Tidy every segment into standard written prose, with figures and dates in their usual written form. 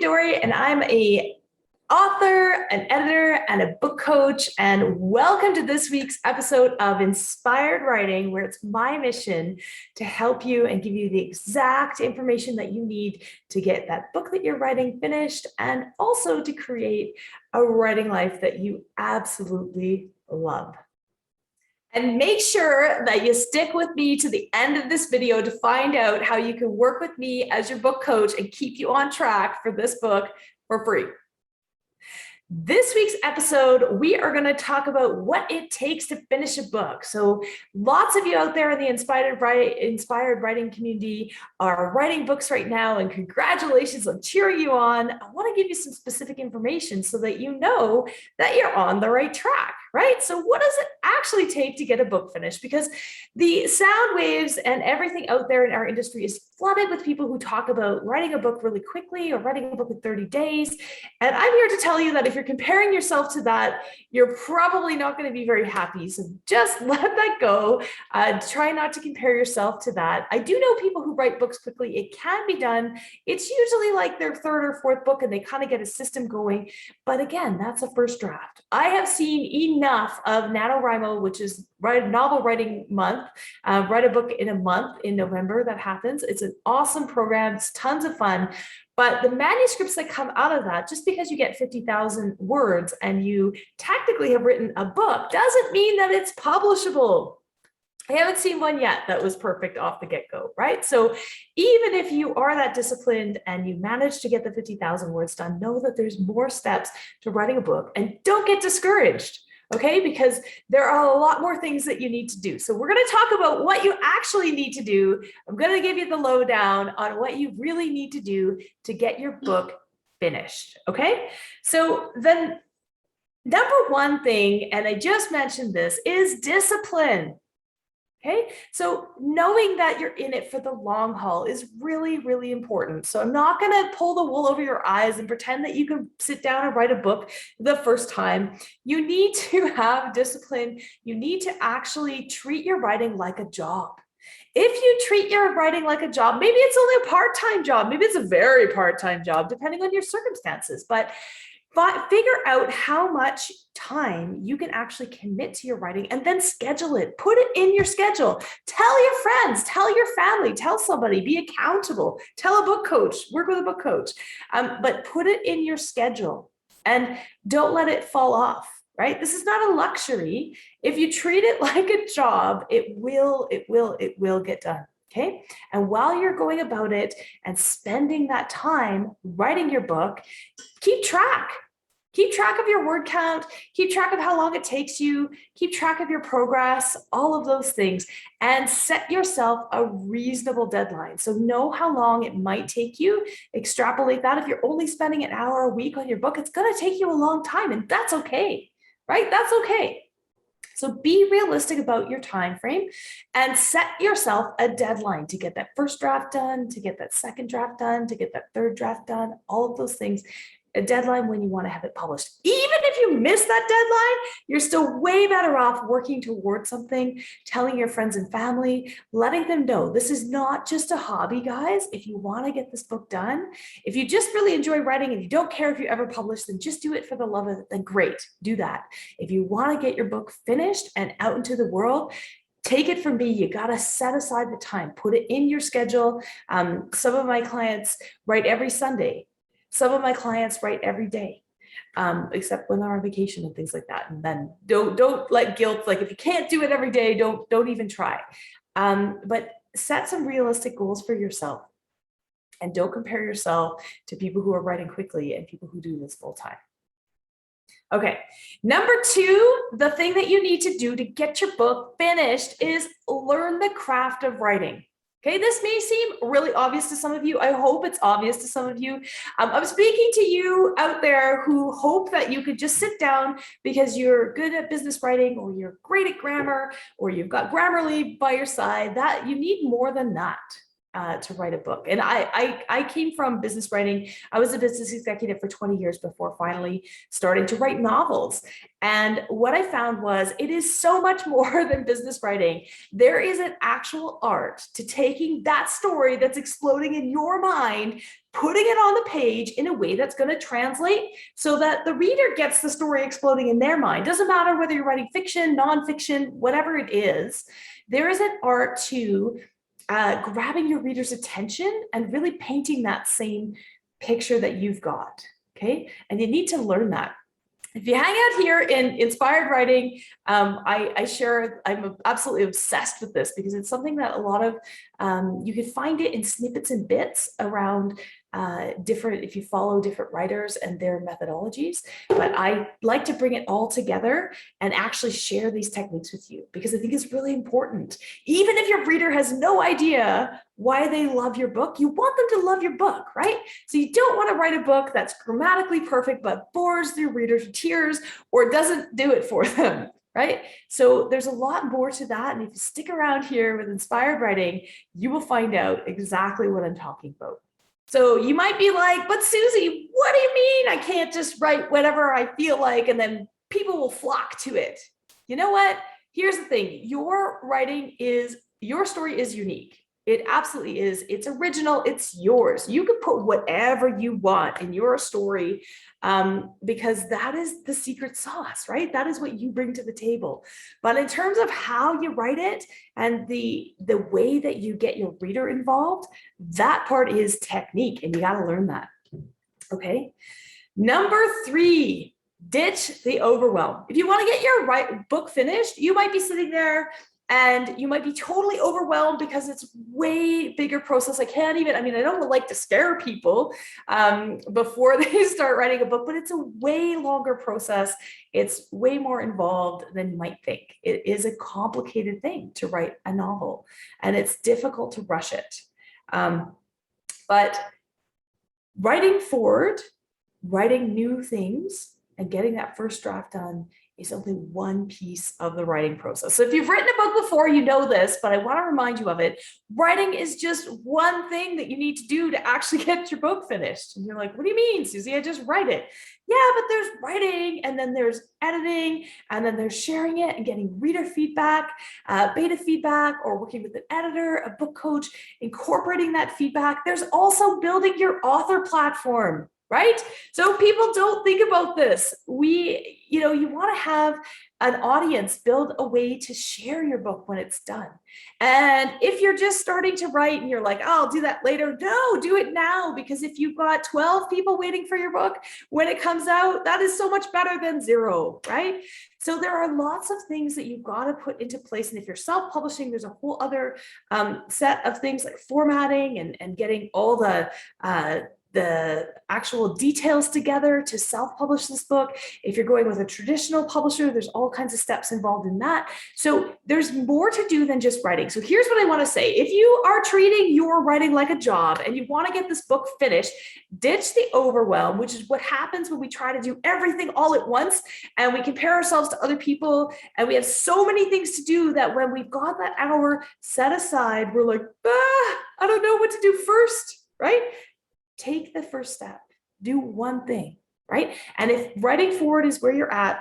Vadori, and I'm a author, an editor, and a book coach. And welcome to this week's episode of Inspired Writing, where it's my mission to help you and give you the exact information that you need to get that book that you're writing finished, and also to create a writing life that you absolutely love. And make sure that you stick with me to the end of this video to find out how you can work with me as your book coach and keep you on track for this book for free. This week's episode, we are going to talk about what it takes to finish a book. So lots of you out there in the inspired writing community are writing books right now, and congratulations, I'm cheering you on. I want to give you some specific information so that you know that you're on the right track, right? So what does it actually take to get a book finished? Because the sound waves and everything out there in our industry is flooded with people who talk about writing a book really quickly or writing a book in 30 days. And I'm here to tell you that if you're comparing yourself to that, you're probably not going to be very happy. So just let that go. Try not to compare yourself to that. I do know people who write books quickly. It can be done. It's usually like their third or fourth book and they kind of get a system going. But again, that's a first draft. I have seen enough of NaNoWriMo, which is novel writing month, write a book in a month in November. That happens. It's an awesome program. It's tons of fun. But the manuscripts that come out of that, just because you get 50,000 words and you technically have written a book, doesn't mean that it's publishable. I haven't seen one yet that was perfect off the get-go, right? So even if you are that disciplined and you manage to get the 50,000 words done, know that there's more steps to writing a book, and don't get discouraged. Okay, because there are a lot more things that you need to do. So we're going to talk about what you actually need to do. I'm going to give you the lowdown on what you really need to do to get your book finished. Okay, so then number one thing, and I just mentioned this, is discipline. Okay, so knowing that you're in it for the long haul is really, really important. So I'm not going to pull the wool over your eyes and pretend that you can sit down and write a book the first time. You need to have discipline. You need to actually treat your writing like a job. If you treat your writing like a job, maybe it's only a part-time job, maybe it's a very part-time job, depending on your circumstances, but figure out how much time you can actually commit to your writing and then schedule it. Put it in your schedule. Tell your friends, tell your family, tell somebody, be accountable, tell a book coach, work with a book coach, but put it in your schedule and don't let it fall off, right? This is not a luxury. If you treat it like a job, it will get done. Okay. And while you're going about it and spending that time writing your book, keep track. Keep track of your word count, keep track of how long it takes you, keep track of your progress, all of those things, and set yourself a reasonable deadline. So know how long it might take you, extrapolate that. If you're only spending an hour a week on your book, it's going to take you a long time, and that's okay, right? That's okay. So be realistic about your time frame and set yourself a deadline to get that first draft done, to get that second draft done, to get that third draft done, all of those things. A deadline when you want to have it published. Even if you miss that deadline, you're still way better off working towards something, telling your friends and family, letting them know this is not just a hobby, guys. If you want to get this book done, if you just really enjoy writing and you don't care if you ever publish, then just do it for the love of it, then great, do that. If you want to get your book finished and out into the world, take it from me, you got to set aside the time, put it in your schedule. Some of my clients write every Sunday. Some of my clients write every day, except when they're on vacation and things like that. And then don't let guilt, like if you can't do it every day, don't even try. But set some realistic goals for yourself, and don't compare yourself to people who are writing quickly and people who do this full time. Okay, number two, the thing that you need to do to get your book finished is learn the craft of writing. Okay, this may seem really obvious to some of you. I hope it's obvious to some of you. I'm speaking to you out there who hope that you could just sit down because you're good at business writing, or you're great at grammar, or you've got Grammarly by your side. That you need more than that. to write a book. And I came from business writing. I was a business executive for 20 years before finally starting to write novels. And what I found was it is so much more than business writing. There is an actual art to taking that story that's exploding in your mind, putting it on the page in a way that's going to translate so that the reader gets the story exploding in their mind. Doesn't matter whether you're writing fiction, nonfiction, whatever it is, there is an art to grabbing your reader's attention and really painting that same picture that you've got, okay? And you need to learn that. If you hang out here in inspired writing, I share, I'm absolutely obsessed with this because it's something that a lot of, you can find it in snippets and bits around different, if you follow different writers and their methodologies, but I like to bring it all together and actually share these techniques with you because I think it's really important. Even if your reader has no idea why they love your book, you want them to love your book, right? So you don't want to write a book that's grammatically perfect, but bores your reader to tears or doesn't do it for them, right? So there's a lot more to that. And if you stick around here with inspired writing, you will find out exactly what I'm talking about. So you might be like, but Suzy, what do you mean I can't just write whatever I feel like and then people will flock to it? You know what? Here's the thing. Your story is unique. It absolutely is. It's original. It's yours. You can put whatever you want in your story because that is the secret sauce, right? That is what you bring to the table. But in terms of how you write it and the way that you get your reader involved, that part is technique, and you got to learn that. Okay. Number 3, ditch the overwhelm. If you want to get your book finished, you might be sitting there and you might be totally overwhelmed because it's way bigger process. I don't like to scare people before they start writing a book, but it's a way longer process. It's way more involved than you might think. It is a complicated thing to write a novel, and it's difficult to rush it. But writing forward, writing new things, and getting that first draft done is only one piece of the writing process. So if you've written a book before, you know this, but I want to remind you of it. Writing is just one thing that you need to do to actually get your book finished. And you're like, what do you mean, Suzy? I just write it. Yeah, but there's writing, and then there's editing, and then there's sharing it and getting reader feedback, beta feedback, or working with an editor, a book coach, incorporating that feedback. There's also building your author platform. Right? So people don't think about this. You want to have an audience, build a way to share your book when it's done. And if you're just starting to write and you're like, oh, I'll do that later. No, do it now, because if you've got 12 people waiting for your book, when it comes out, that is so much better than 0, right? So there are lots of things that you've got to put into place. And if you're self-publishing, there's a whole other set of things like formatting and getting all the actual details together to self-publish this book. If you're going with a traditional publisher, there's all kinds of steps involved in that. So there's more to do than just writing. So here's what I want to say. If you are treating your writing like a job and you want to get this book finished, ditch the overwhelm, which is what happens when we try to do everything all at once and we compare ourselves to other people and we have so many things to do that when we've got that hour set aside, we're like, I don't know what to do first, right? Take the first step, do one thing, right? And if writing forward is where you're at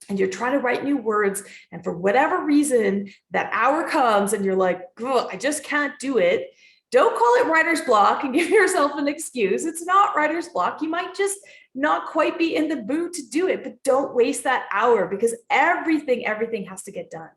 and you're trying to write new words, and for whatever reason, that hour comes and you're like, I just can't do it, don't call it writer's block and give yourself an excuse. It's not writer's block. You might just not quite be in the mood to do it, but don't waste that hour because everything has to get done.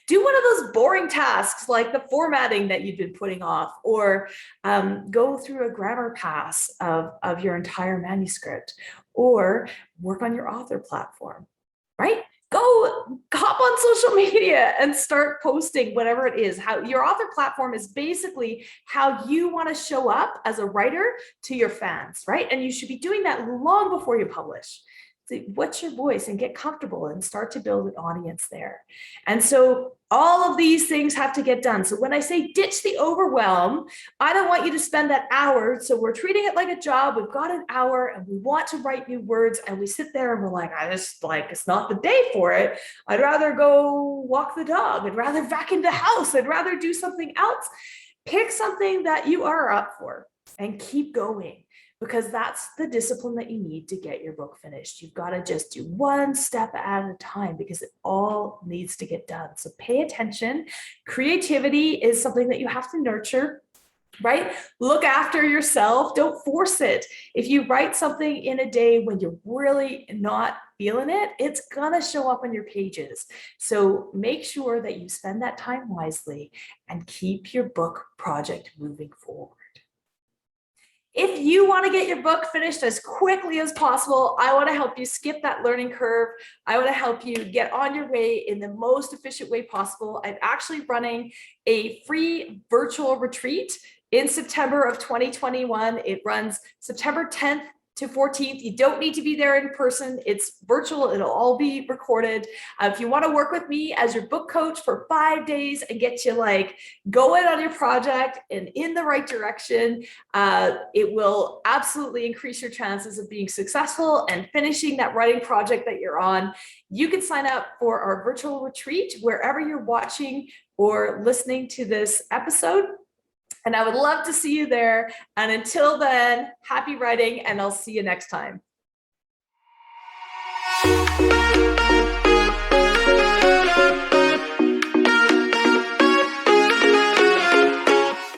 Do one of those boring tasks like the formatting that you've been putting off, or go through a grammar pass of your entire manuscript, or work on your author platform, right? Go hop on social media and start posting whatever it is. How your author platform is basically how you want to show up as a writer to your fans, right? And you should be doing that long before you publish. What's your voice, and get comfortable and start to build an audience there. And so all of these things have to get done. So when I say ditch the overwhelm, I don't want you to spend that hour. So we're treating it like a job. We've got an hour and we want to write new words, and we sit there and we're like, it's not the day for it. I'd rather go walk the dog. I'd rather vacuum the house. I'd rather do something else. Pick something that you are up for and keep going, because that's the discipline that you need to get your book finished. You've got to just do one step at a time because it all needs to get done. So pay attention. Creativity is something that you have to nurture, right? Look after yourself. Don't force it. If you write something in a day when you're really not feeling it, it's going to show up on your pages. So make sure that you spend that time wisely and keep your book project moving forward. If you want to get your book finished as quickly as possible, I want to help you skip that learning curve. I want to help you get on your way in the most efficient way possible. I'm actually running a free virtual retreat in September of 2021. It runs September 10th to 14th. You don't need to be there in person. It's virtual. It'll all be recorded. If you want to work with me as your book coach for 5 days and get you like going on your project and in the right direction, it will absolutely increase your chances of being successful and finishing that writing project that you're on. You can sign up for our virtual retreat wherever you're watching or listening to this episode. And I would love to see you there. And until then, happy writing, and I'll see you next time.